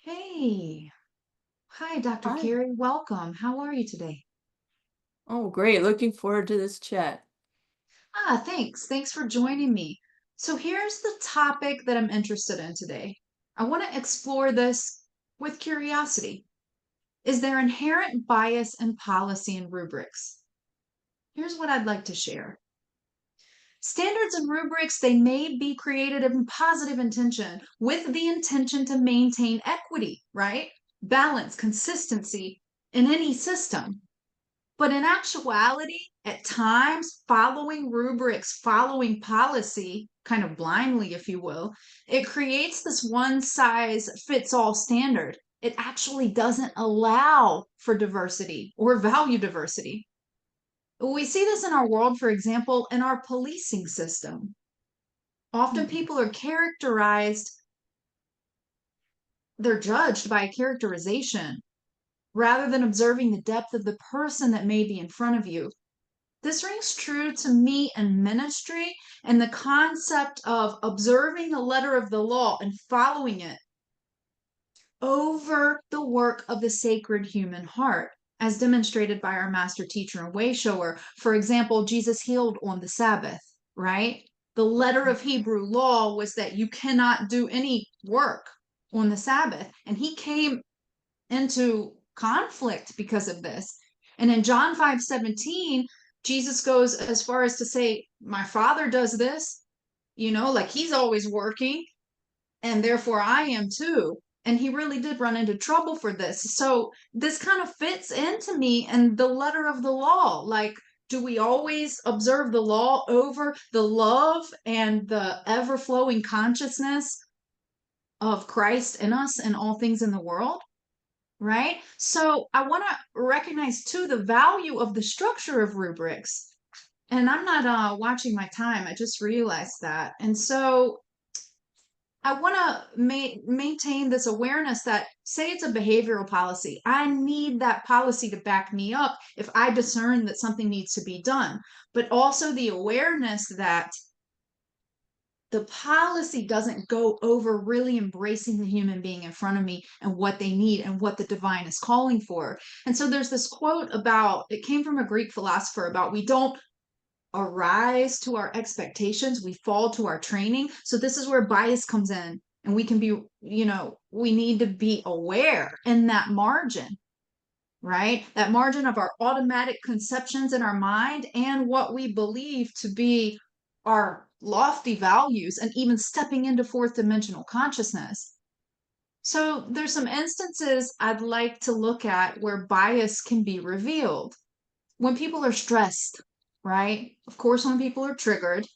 Hey, hi, Dr. Hi. Cari. Welcome. How are you today? Oh, great. Looking forward to this chat. Thanks. Thanks for joining me. So, here's the topic that I'm interested in today. I want to explore this with curiosity. Is there inherent bias in policy and rubrics? Here's what I'd like to share. Standards and rubrics, they may be created in positive intention with the intention to maintain equity, right? Balance, consistency in any system. But in actuality, at times, following rubrics, following policy, kind of blindly, if you will, it creates this one size fits all standard. It actually doesn't allow for diversity or value diversity. We see this in our world, for example, in our policing system. Often Mhm. people are characterized, they're judged by a characterization rather than observing the depth of the person that may be in front of you. This rings true to me in ministry and the concept of observing the letter of the law and following it over the work of the sacred human heart, as demonstrated by our master teacher and way shower. For example, Jesus healed on the Sabbath, right? The letter of Hebrew law was that you cannot do any work on the Sabbath. And he came into conflict because of this. And in John 5:17, Jesus goes as far as to say, my father does this, like he's always working, and therefore I am too. And he really did run into trouble for this. So this kind of fits into me and the letter of the law. Like, do we always observe the law over the love and the ever flowing consciousness of Christ in us and all things in the world? Right? So I want to recognize too the value of the structure of rubrics. And I'm not watching my time. I just realized that. And so I want to maintain this awareness that, say, it's a behavioral policy. I need that policy to back me up if I discern that something needs to be done. But also the awareness that the policy doesn't go over really embracing the human being in front of me and what they need and what the divine is calling for. And so there's this quote about, it came from a Greek philosopher, about we don't arise to our expectations, we fall to our training. So this is where bias comes in, and we can be, we need to be aware in that margin, right? That margin of our automatic conceptions in our mind and what we believe to be our lofty values, and even stepping into fourth dimensional consciousness. So there's some instances I'd like to look at where bias can be revealed. When people are stressed, right? Of course, when people are triggered,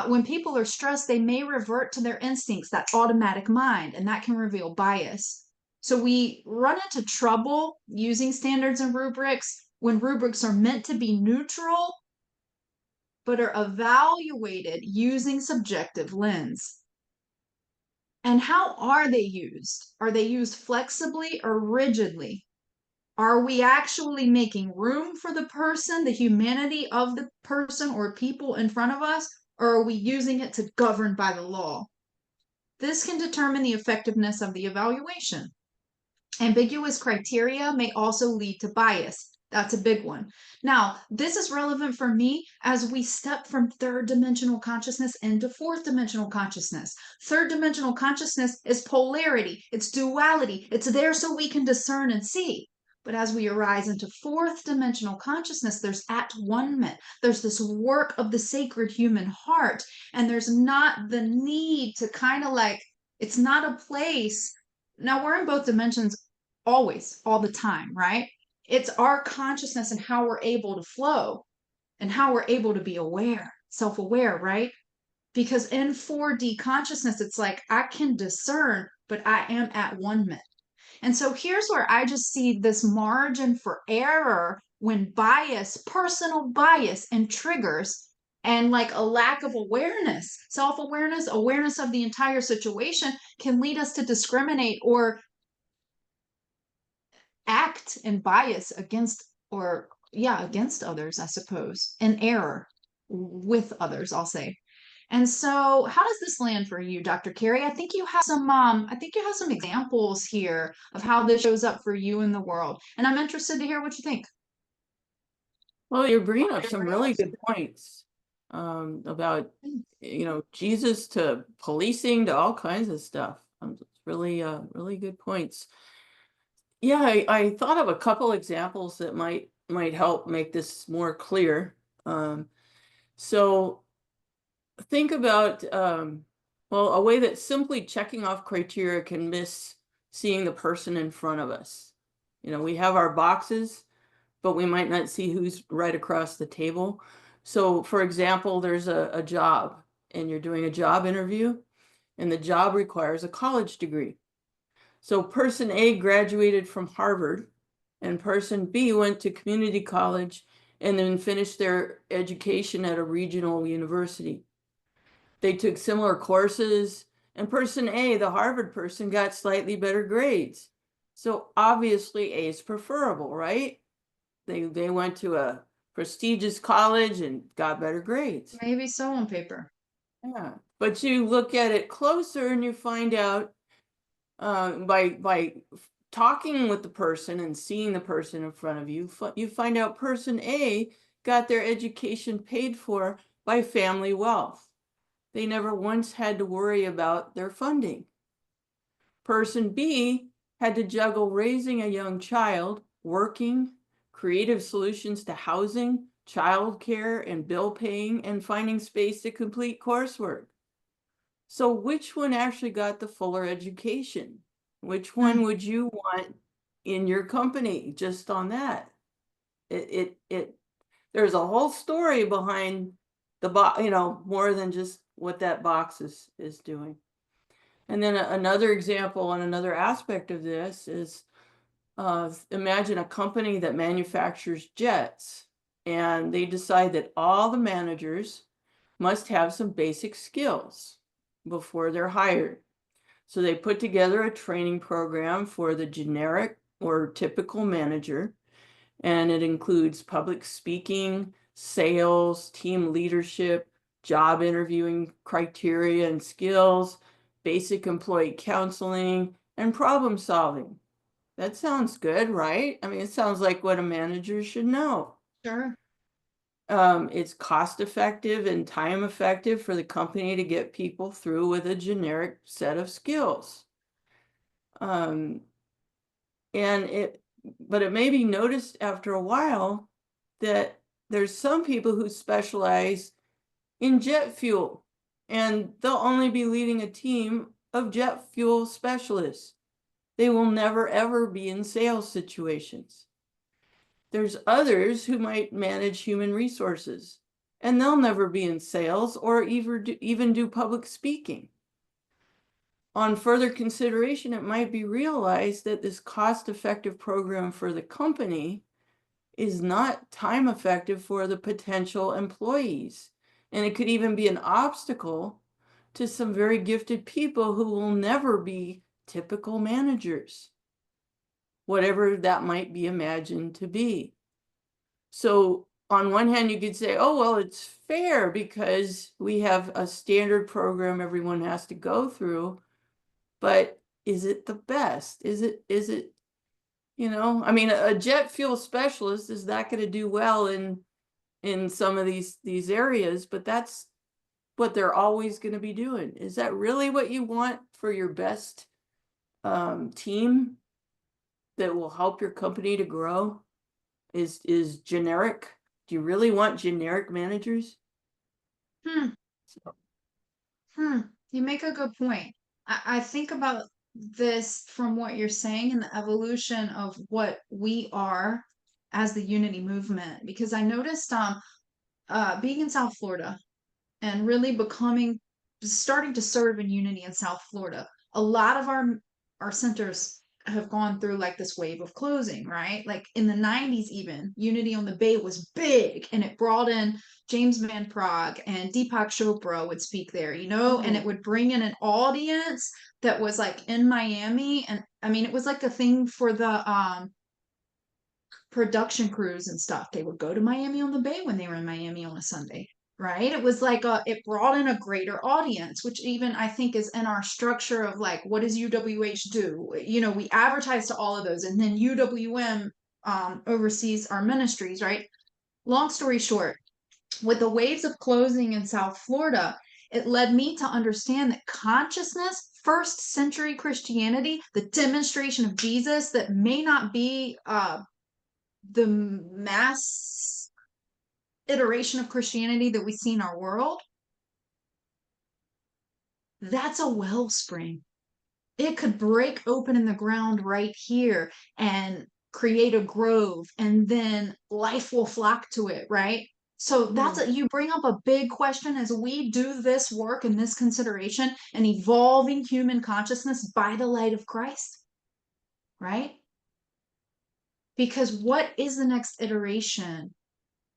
when people are stressed, they may revert to their instincts, that automatic mind, and that can reveal bias. So we run into trouble using standards and rubrics when rubrics are meant to be neutral, but are evaluated using subjective lens. And how are they used? Are they used flexibly or rigidly? Are we actually making room for the person, the humanity of the person or people in front of us, or are we using it to govern by the law? This can determine the effectiveness of the evaluation. Ambiguous criteria may also lead to bias. That's a big one. Now, this is relevant for me as we step from third dimensional consciousness into fourth dimensional consciousness. Third dimensional consciousness is polarity, it's duality, it's there so we can discern and see. But as we arise into fourth dimensional consciousness, there's at one-ment. There's this work of the sacred human heart. And there's not the need to kind of like, it's not a place. Now we're in both dimensions always, all the time, right? It's our consciousness and how we're able to flow and how we're able to be aware, self aware, right? Because in 4D consciousness, it's like I can discern, but I am at one minute. And so here's where I just see this margin for error when bias, personal bias, and triggers and like a lack of awareness, self awareness, awareness of the entire situation can lead us to discriminate or act and bias against, or yeah, against others, I suppose, and error with others, I'll say. And so, how does this land for you, Dr. Cari? I think you have some examples here of how this shows up for you in the world, and I'm interested to hear what you think. Well, you're bringing up some really good points about, Mm. Jesus to policing to all kinds of stuff. It's really, really good points. Yeah, I thought of a couple examples that might help make this more clear. So think about, well, a way that simply checking off criteria can miss seeing the person in front of us. We have our boxes, but we might not see who's right across the table. So, for example, there's a job and you're doing a job interview, and the job requires a college degree. So, person A graduated from Harvard, and person B went to community college and then finished their education at a regional university. They took similar courses, and person A, the Harvard person, got slightly better grades. So obviously A is preferable, right? They went to a prestigious college and got better grades. Maybe so on paper. Yeah. But you look at it closer and you find out by talking with the person and seeing the person in front of you, you find out person A got their education paid for by family wealth. They never once had to worry about their funding. Person B had to juggle raising a young child, working, creative solutions to housing, childcare, and bill paying, and finding space to complete coursework. So which one actually got the fuller education? Which one would you want in your company just on that? There's a whole story behind the box, more than just what that box is doing. And then another example and another aspect of this is imagine a company that manufactures jets, and they decide that all the managers must have some basic skills before they're hired. So they put together a training program for the generic or typical manager, and it includes public speaking, sales, team leadership, job interviewing criteria and skills, basic employee counseling, and problem solving. That sounds good, right? I mean, it sounds like what a manager should know. Sure. It's cost effective and time effective for the company to get people through with a generic set of skills. Um, but it may be noticed after a while that there's some people who specialize in jet fuel, and they'll only be leading a team of jet fuel specialists. They will never ever be in sales situations. There's others who might manage human resources, and they'll never be in sales or even do public speaking. On further consideration, it might be realized that this cost-effective program for the company is not time effective for the potential employees. And it could even be an obstacle to some very gifted people who will never be typical managers, whatever that might be imagined to be. So on one hand, you could say, oh, well, it's fair because we have a standard program everyone has to go through. But is it the best? Is it, I mean, a jet fuel specialist is not going to do well in some of these areas, but that's what they're always going to be doing. Is that really what you want for your best team that will help your company to grow? Is generic? Do you really want generic managers? Hmm. So, You make a good point. I think about this from what you're saying and the evolution of what we are as the unity movement, because I noticed being in South Florida and really starting to serve in unity in South Florida. A lot of our centers have gone through like this wave of closing, right? Like in the 90s, even Unity on the Bay was big, and it brought in James Van Prague and Deepak Chopra would speak there, and it would bring in an audience that was like in Miami. And I mean, it was like a thing for the production crews and stuff. They would go to Miami on the Bay when they were in Miami on a Sunday. right? It was like it brought in a greater audience, which even I think is in our structure of like, what does UWH do? You know, we advertise to all of those, and then UWM oversees our ministries, right? Long story short, with the waves of closing in South Florida, it led me to understand that consciousness, first century Christianity, the demonstration of Jesus that may not be the mass iteration of Christianity that we see in our world, that's a wellspring. It could break open in the ground right here and create a grove, and then life will flock to it, right? So Hmm. you bring up a big question as we do this work and this consideration and evolving human consciousness by the light of Christ, right? Because what is the next iteration?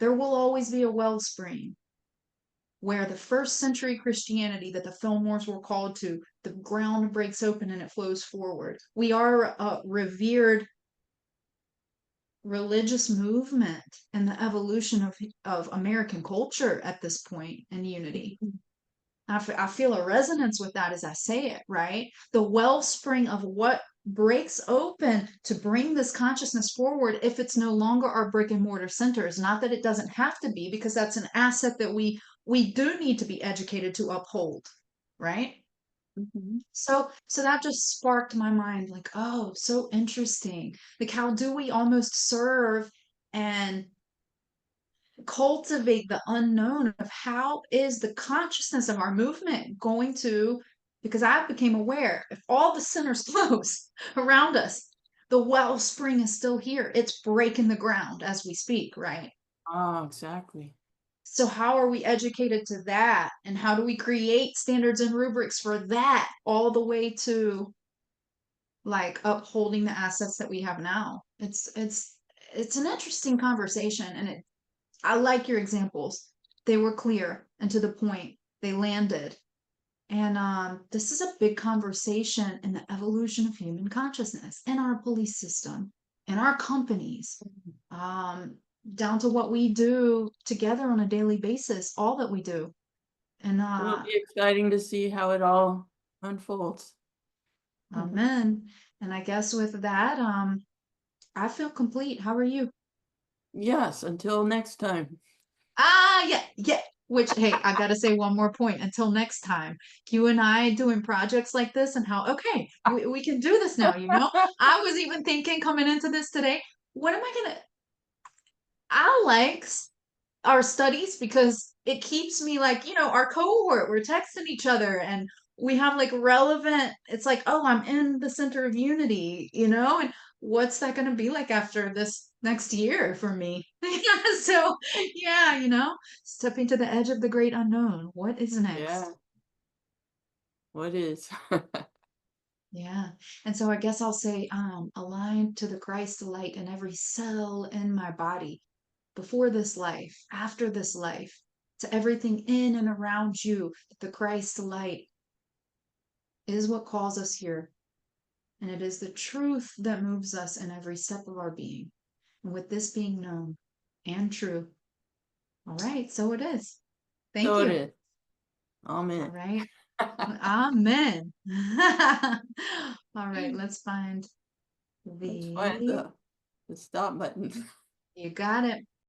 There will always be a wellspring where the first century Christianity that the Fillmores were called to, the ground breaks open and it flows forward. We are a revered religious movement and the evolution of American culture at this point in unity. I feel a resonance with that as I say it, right? The wellspring of what breaks open to bring this consciousness forward if it's no longer our brick and mortar centers. Not that it doesn't have to be, because that's an asset that we do need to be educated to uphold, right? Hmm. So that just sparked my mind, like, oh, so interesting. Like, how do we almost serve and cultivate the unknown of how is the consciousness of our movement going to, because I became aware if all the centers close around us, the wellspring is still here. It's breaking the ground as we speak, right? Oh, exactly. So how are we educated to that? And how do we create standards and rubrics for that all the way to like upholding the assets that we have now? It's an interesting conversation, and I like your examples. They were clear and to the point. They landed. And this is a big conversation in the evolution of human consciousness, in our police system, in our companies, um, down to what we do together on a daily basis, all that we do. And It'll be exciting to see how it all unfolds. amen. And I guess with that, I feel complete. How are you? Yes, until next time. Ah, yeah, yeah. Which, hey, I gotta say one more point. Until next time, you and I doing projects like this, and how, okay, we can do this now, you know? I was even thinking coming into this today, what am I gonna, I like our studies because it keeps me like, our cohort, we're texting each other and we have like relevant, it's like, oh, I'm in the center of unity, and what's that going to be like after this next year for me? So, yeah, stepping to the edge of the great unknown. What is Yeah, next? what is? Yeah. And so I guess I'll say, aligned to the Christ light in every cell in my body before this life, after this life, to everything in and around you, the Christ light is what calls us here. And it is the truth that moves us in every step of our being. And with this being known and true, all right, so it is. Thank So it you. is. All Amen. right. Amen. All right, let's find Let's find the, the stop button. you got it.